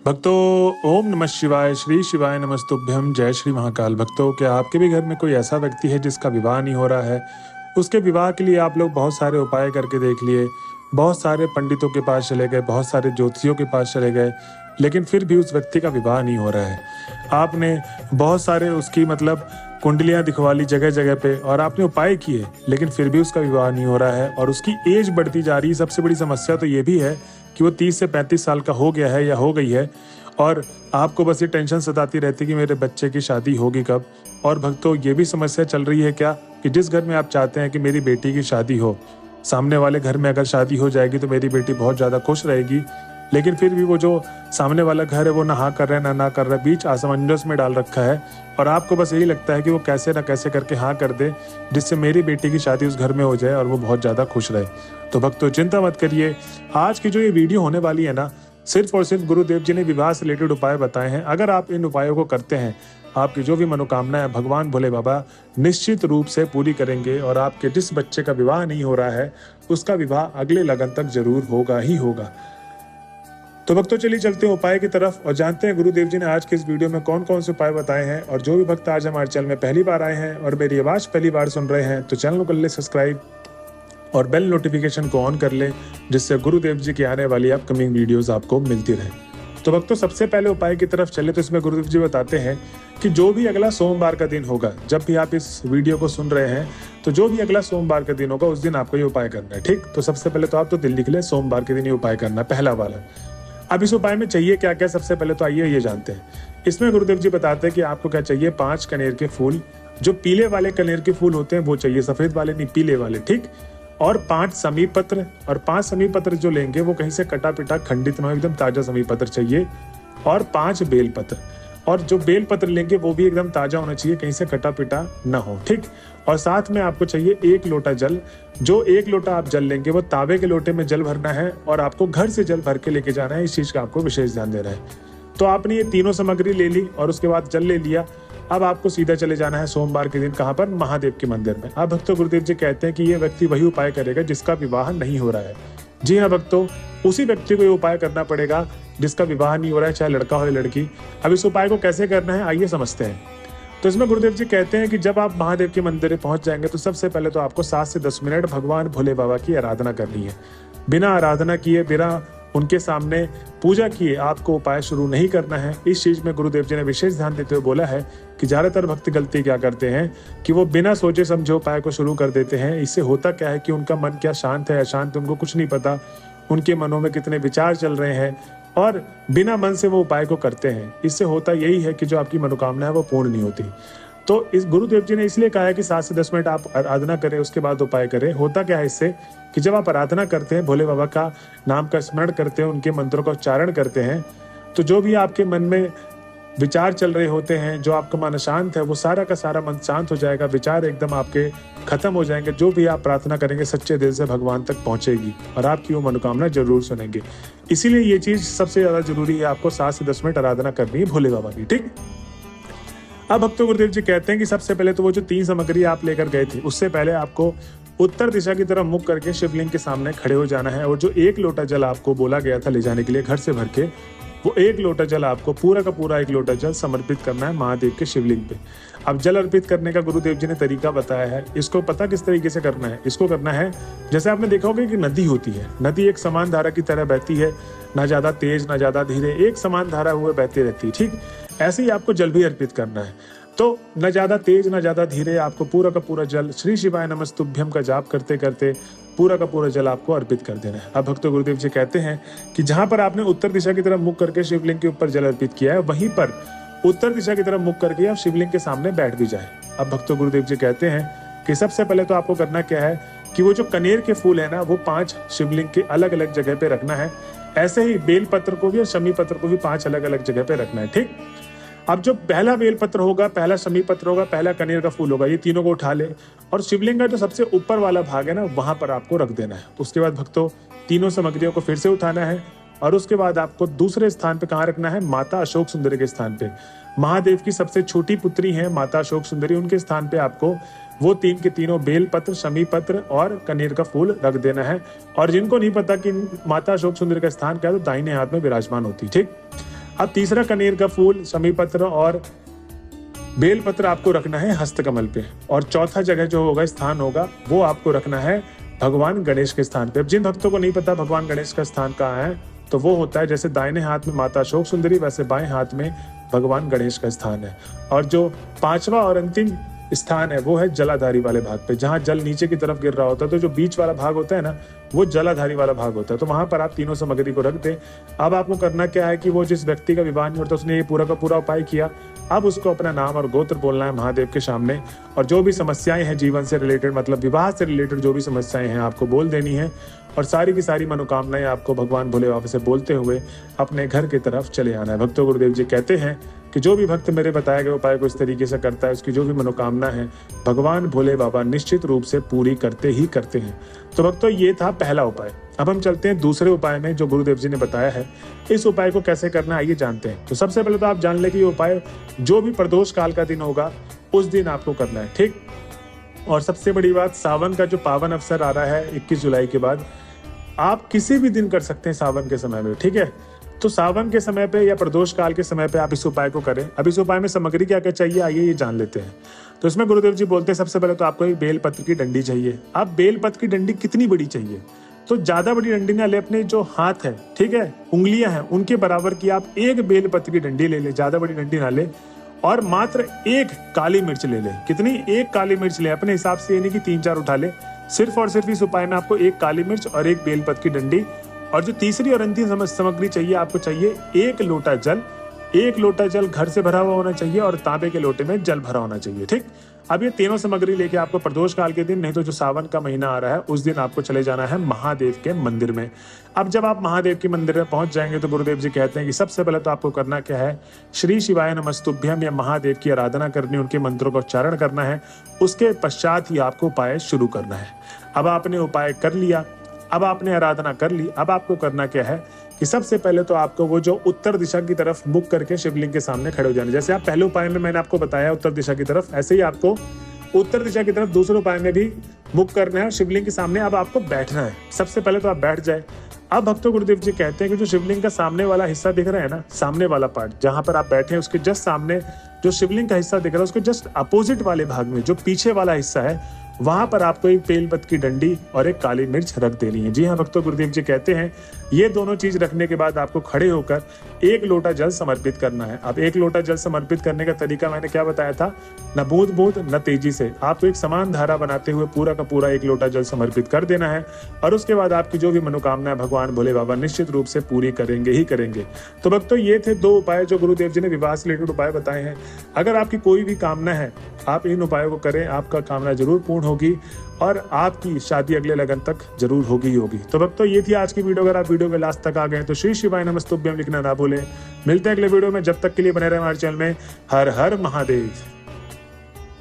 भक्तों, ओम नमः शिवाय, श्री शिवाय नमस्तुभ्यम, जय श्री महाकाल। भक्तों, क्या आपके भी घर में कोई ऐसा व्यक्ति है जिसका विवाह नहीं हो रहा है? उसके विवाह के लिए आप लोग बहुत सारे उपाय करके देख लिए, बहुत सारे पंडितों के पास चले गए, बहुत सारे ज्योतिषियों के पास चले गए, लेकिन फिर भी उस व्यक्ति का विवाह नहीं हो रहा है। आपने बहुत सारे उसकी कुंडलियां दिखवा ली जगह जगह पे और आपने उपाय किए, लेकिन फिर भी उसका विवाह नहीं हो रहा है और उसकी एज बढ़ती जा रही है। सबसे बड़ी समस्या तो ये भी है कि वो 30 से 35 साल का हो गया है या हो गई है और आपको बस ये टेंशन सताती रहती है कि मेरे बच्चे की शादी होगी कब। और भक्तों, ये भी समस्या चल रही है क्या कि जिस घर में आप चाहते हैं कि मेरी बेटी की शादी हो, सामने वाले घर में अगर शादी हो जाएगी तो मेरी बेटी बहुत ज़्यादा खुश रहेगी, लेकिन फिर भी वो जो सामने वाला घर है वो ना हाँ कर रहा है ना कर रहा है, बीच असमंजस में डाल रखा है और आपको बस यही लगता है कि वो कैसे ना कैसे करके हाँ कर दे जिससे मेरी बेटी की शादी उस घर में हो जाए और वो बहुत ज़्यादा खुश रहे। तो भक्तों, चिंता मत करिए। आज की जो ये वीडियो होने वाली है ना, सिर्फ और सिर्फ गुरुदेव जी ने विवाह से रिलेटेड उपाय बताए हैं। अगर आप इन उपायों को करते हैं, आपकी जो भी मनोकामना है भगवान भोले बाबा निश्चित रूप से पूरी करेंगे और आपके जिस बच्चे का विवाह नहीं हो रहा है उसका विवाह अगले लगन तक जरूर होगा ही होगा। तो भक्तों, चलिए चलते हैं उपाय की तरफ और जानते हैं गुरुदेव जी ने आज के इस वीडियो में कौन कौन से उपाय बताए हैं। और जो भी भक्त आज हमारे चैनल में पहली बार आए हैं और मेरी आवाज पहली बार सुन रहे हैं तो चैनल को कर ले सब्सक्राइब और बेल नोटिफिकेशन को ऑन कर ले, जिससे गुरुदेव जी की आने वाली अपकमिंग वीडियोस आपको मिलती रहे। तो भक्तों, सबसे पहले उपाय की तरफ चले तो इसमें गुरुदेव जी बताते हैं कि जो भी अगला सोमवार का दिन होगा, जब भी आप इस वीडियो को सुन रहे हैं तो जो भी अगला सोमवार का दिन होगा उस दिन आपको ये उपाय करना है। ठीक, तो सबसे पहले तो आप तो दिल लिख ले, सोमवार के दिन ये उपाय करना है, पहला वाला। अब इस उपाय में चाहिए क्या क्या, सबसे पहले तो आइए ये जानते हैं। इसमें गुरुदेव जी बताते हैं कि आपको क्या चाहिए, 5 कनेर के फूल, जो पीले वाले कनेर के फूल होते हैं वो चाहिए, सफेद वाले नहीं, पीले वाले। ठीक, और 5 समी पत्र, और 5 समी पत्र जो लेंगे वो कहीं से कटा पिटा खंडित न हो, एकदम ताजा समी पत्र चाहिए। और 5 बेल पत्र, और जो बेल पत्र लेंगे वो भी एकदम ताजा होना चाहिए, कहीं से कटा पिटा ना हो। ठीक, और साथ में आपको चाहिए 1 लोटा जल। जो 1 लोटा आप जल लेंगे वो तावे के लोटे में जल भरना है और आपको घर से जल भर के लेके जाना है। इस चीज का आपको विशेष ध्यान देना है। तो आपने ये तीनों सामग्री ले ली और उसके बाद जल ले लिया। अब आपको सीधा चले जाना है सोमवार के दिन, कहाँ पर, महादेव के मंदिर में। अब भक्तों, गुरुदेव जी कहते हैं कि ये व्यक्ति वही उपाय करेगा जिसका विवाह नहीं हो रहा है। जी हाँ भक्तों, उसी व्यक्ति को ये उपाय करना पड़ेगा जिसका विवाह नहीं हो रहा है, चाहे लड़का हो या लड़की। अब इस उपाय को कैसे करना है आइए समझते हैं। तो इसमें गुरुदेव जी कहते हैं कि जब आप महादेव के मंदिर में पहुंच जाएंगे तो सबसे पहले तो आपको 7 से 10 मिनट भगवान भोले बाबा की आराधना करनी है। बिना आराधना किए, बिना उनके सामने पूजा किए आपको उपाय शुरू नहीं करना है। इस चीज में गुरुदेव जी ने विशेष ध्यान देते हुए बोला है कि ज्यादातर भक्त गलती क्या करते हैं कि वो बिना सोचे समझे उपाय को शुरू कर देते हैं। इससे होता क्या है कि उनका मन क्या शांत है अशांत, उनको कुछ नहीं पता, उनके मनों में कितने विचार चल रहे हैं और बिना मन से वो उपाय को करते हैं। इससे होता यही है कि जो आपकी मनोकामना है वो पूर्ण नहीं होती। तो इस गुरुदेव जी ने इसलिए कहा है कि 7 से 10 मिनट आप आराधना करें, उसके बाद उपाय करें। होता क्या है इससे कि जब आप आराधना करते हैं, भोले बाबा का नाम का स्मरण करते हैं, उनके मंत्रों का उच्चारण करते हैं, तो जो भी आपके मन में विचार चल रहे होते हैं, जो आपका मन शांत है, वो सारा का सारा मन शांत हो जाएगा, विचार एकदम आपके खत्म हो जाएंगे। जो भी आप प्रार्थना करेंगे सच्चे दिल से भगवान तक पहुंचेगी और आपकी वो मनोकामना जरूर सुनेंगे। इसीलिए ये चीज सबसे ज्यादा जरूरी है, आपको 7 से 10 मिनट आराधना करनी है भोले बाबा की। ठीक, अब भक्तों, गुरुदेव जी कहते हैं कि सबसे पहले तो वो जो 3 सामग्री आप लेकर गए थे उससे पहले आपको उत्तर दिशा की तरफ मुख करके शिवलिंग के सामने खड़े हो जाना है। और जो 1 लोटा जल आपको बोला गया था ले जाने के लिए घर से भर के, वो 1 लोटा जल आपको पूरा का पूरा 1 लोटा जल समर्पित करना है महादेव के शिवलिंग पे। अब जल अर्पित करने का गुरुदेव जी ने तरीका बताया है। इसको पता किस तरीके से करना है? इसको करना है जैसे आपने देखा होगा कि नदी होती है, नदी एक समान धारा की तरह बहती है, ना ज्यादा तेज ना ज्यादा धीरे, एक समान धारा हुए बहती रहती है। ठीक, ऐसे ही आपको जल भी अर्पित करना है। तो न ज्यादा तेज न ज्यादा धीरे आपको पूरा का पूरा जल श्री शिवाय नमस्तुभ्यम का जाप करते करते पूरा का पूरा जल आपको अर्पित कर देना है। अब भक्तों, गुरुदेव जी कहते हैं कि जहां पर आपने उत्तर दिशा की तरफ मुख करके शिवलिंग के ऊपर जल अर्पित किया है, वहीं पर उत्तर दिशा की तरफ मुख करके आप शिवलिंग के सामने बैठ भी जाए। अब भक्तों, गुरुदेव जी कहते हैं कि सबसे पहले तो आपको करना क्या है कि वो जो कनेर के फूल है ना, वो 5 शिवलिंग के अलग अलग जगह पे रखना है। ऐसे ही बेल पत्र को भी और शमी पत्र को भी 5 अलग अलग जगह पे रखना है। ठीक, अब जो पहला बेल पत्र होगा, पहला समी पत्र होगा, पहला कनेर का फूल होगा, ये तीनों को उठा ले और शिवलिंग का जो सबसे ऊपर वाला भाग है ना, वहां पर आपको रख देना है। उसके बाद भक्तों, तीनों सामग्रियों को फिर से उठाना है और उसके बाद आपको दूसरे स्थान पे कहाँ रखना है? माता अशोक सुंदरी के स्थान पे। महादेव की सबसे छोटी पुत्री है माता अशोक सुंदरी, उनके स्थान पे आपको वो 3 के तीनों बेल पत्र, शमी पत्र और कनेर का फूल रख देना है। और जिनको नहीं पता कि माता अशोक सुंदरी का स्थान क्या है, तो दाहिने हाथ में विराजमान होती। ठीक, अब तीसरा कनेर का फूल, शमी पत्र और बेल पत्र आपको रखना है हस्तकमल पे। और चौथा जगह जो होगा, स्थान होगा, वो आपको रखना है भगवान गणेश के स्थान पे। अब जिन भक्तों को नहीं पता भगवान गणेश का स्थान कहाँ है, तो वो होता है जैसे दाहिने हाथ में माता अशोक सुंदरी, वैसे बाएं हाथ में भगवान गणेश का स्थान है। और जो पांचवा और अंतिम स्थान है वो है जलाधारी वाले भाग पे, जहां जल नीचे की तरफ गिर रहा होता है। तो जो बीच वाला भाग होता है ना, वो जलाधारी वाला भाग होता है। तो वहां पर आप तीनों सामग्री को रख दें। अब आपको करना क्या है कि वो जिस व्यक्ति का विवाह नहीं होता, उसने ये पूरा का पूरा उपाय किया, अब उसको अपना नाम और गोत्र बोलना है महादेव के सामने, और जो भी समस्याएं हैं जीवन से रिलेटेड, मतलब विवाह से रिलेटेड जो भी समस्याएं हैं आपको बोल देनी है। और सारी की सारी मनोकामनाएं आपको भगवान भोले बाबा से बोलते हुए अपने घर की तरफ चले आना है। भक्तों, गुरुदेव जी कहते हैं कि जो भी भक्त मेरे बताए गए उपाय को इस तरीके से करता है, उसकी जो भी मनोकामना है भगवान भोले बाबा निश्चित रूप से पूरी करते ही करते हैं। तो भक्तों, ये था पहला उपाय। अब हम चलते हैं दूसरे उपाय में जो गुरुदेव जी ने बताया है। इस उपाय को कैसे करना है आइए जानते हैं। तो सबसे पहले तो आप जान ले कि ये उपाय जो भी प्रदोष काल का दिन होगा उस दिन आपको करना है, ठीक। और सबसे बड़ी बात, सावन का जो पावन अवसर आ रहा है 21 जुलाई के बाद, आप किसी भी दिन कर सकते हैं सावन के समय में, ठीक है। तो सावन के समय पे या प्रदोष काल के समय पे आप इस उपाय को करें। अब इस उपाय में सामग्री क्या क्या चाहिए आइए ये जान लेते हैं। तो इसमें गुरुदेव जी बोलते हैं सबसे पहले तो आपको एक बेल पत्र की डंडी चाहिए। अब बेल पत्र की डंडी कितनी बड़ी चाहिए, तो ज्यादा बड़ी डंडी ना ले, अपने जो हाथ है, ठीक है, उंगलियां हैं, उनके बराबर की आप एक बेल पत्र की डंडी ले ले, ज्यादा बड़ी डंडी ना ले। और मात्र एक काली मिर्च ले ले। कितनी? एक काली मिर्च ले, अपने हिसाब से, यानी कि 3-4 उठा ले। सिर्फ और सिर्फ इस उपाय में आपको एक काली मिर्च और एक बेलपत्र की डंडी, और जो तीसरी और अंतिम सामग्री चाहिए, आपको चाहिए 1 लोटा जल। 1 लोटा जल घर से भरा हुआ होना चाहिए और तांबे के लोटे में जल भरा होना चाहिए, ठीक। अब ये तीनों सामग्री लेके आपको प्रदोष काल के दिन, नहीं तो जो सावन का महीना आ रहा है उस दिन आपको चले जाना है महादेव के मंदिर में। अब जब आप महादेव के मंदिर में पहुंच जाएंगे तो गुरुदेव जी कहते हैं कि सबसे पहले तो आपको करना क्या है, श्री शिवाय नमस्तुभ्यम या महादेव की आराधना करनी, उनके मंत्रों का उच्चारण करना है। उसके पश्चात ही आपको उपाय शुरू करना है। अब आपने उपाय कर लिया, अब आपने आराधना कर ली, अब आपको करना क्या है कि सबसे पहले तो आपको वो जो उत्तर दिशा की तरफ मुख करके शिवलिंग के सामने खड़े हो जाना। जैसे आप पहले उपाय में मैंने आपको बताया उत्तर दिशा की तरफ, ऐसे ही आपको उत्तर दिशा की तरफ दूसरे उपाय में भी मुख करना है और शिवलिंग के सामने अब आपको बैठना है। सबसे पहले तो आप बैठ जाए। अब भक्तों, गुरुदेव जी कहते हैं कि जो शिवलिंग का सामने वाला हिस्सा दिख रहा है ना, सामने वाला पार्ट जहां पर आप बैठे हैं, उसके जस्ट सामने जो शिवलिंग का हिस्सा दिख रहा है, उसके जस्ट अपोजिट वाले भाग में जो पीछे वाला हिस्सा है, वहां पर आपको एक बेलपत्र की डंडी और एक काली मिर्च रख देनी है। जी हाँ भक्तों, गुरुदेव जी कहते हैं ये दोनों चीज रखने के बाद आपको खड़े होकर 1 लोटा जल समर्पित करना है। अब 1 लोटा जल समर्पित करने का तरीका मैंने क्या बताया था, न बूंद बूंद न तेजी से, आपको एक समान धारा बनाते हुए पूरा का पूरा 1 लोटा जल समर्पित कर देना है। और उसके बाद आपकी जो भी मनोकामना भगवान भोले बाबा निश्चित रूप से पूरी करेंगे ही करेंगे। तो भक्तों, ये थे 2 उपाय जो गुरुदेव जी ने विवाह से रिलेटेड उपाय बताए हैं। अगर आपकी कोई भी कामना है, आप इन उपायों को करें, आपका कामना जरूर पूर्ण होगी और आपकी शादी अगले लगन तक जरूर होगी ही होगी। तो भक्तों, ये थी आज की वीडियो। अगर आप वीडियो के लास्ट तक आ गए तो श्री शिवाय नमस्तुभ्यम लिखना ना भूलें। मिलते हैं अगले वीडियो में, जब तक के लिए बने रहे हमारे चैनल में। हर हर महादेव।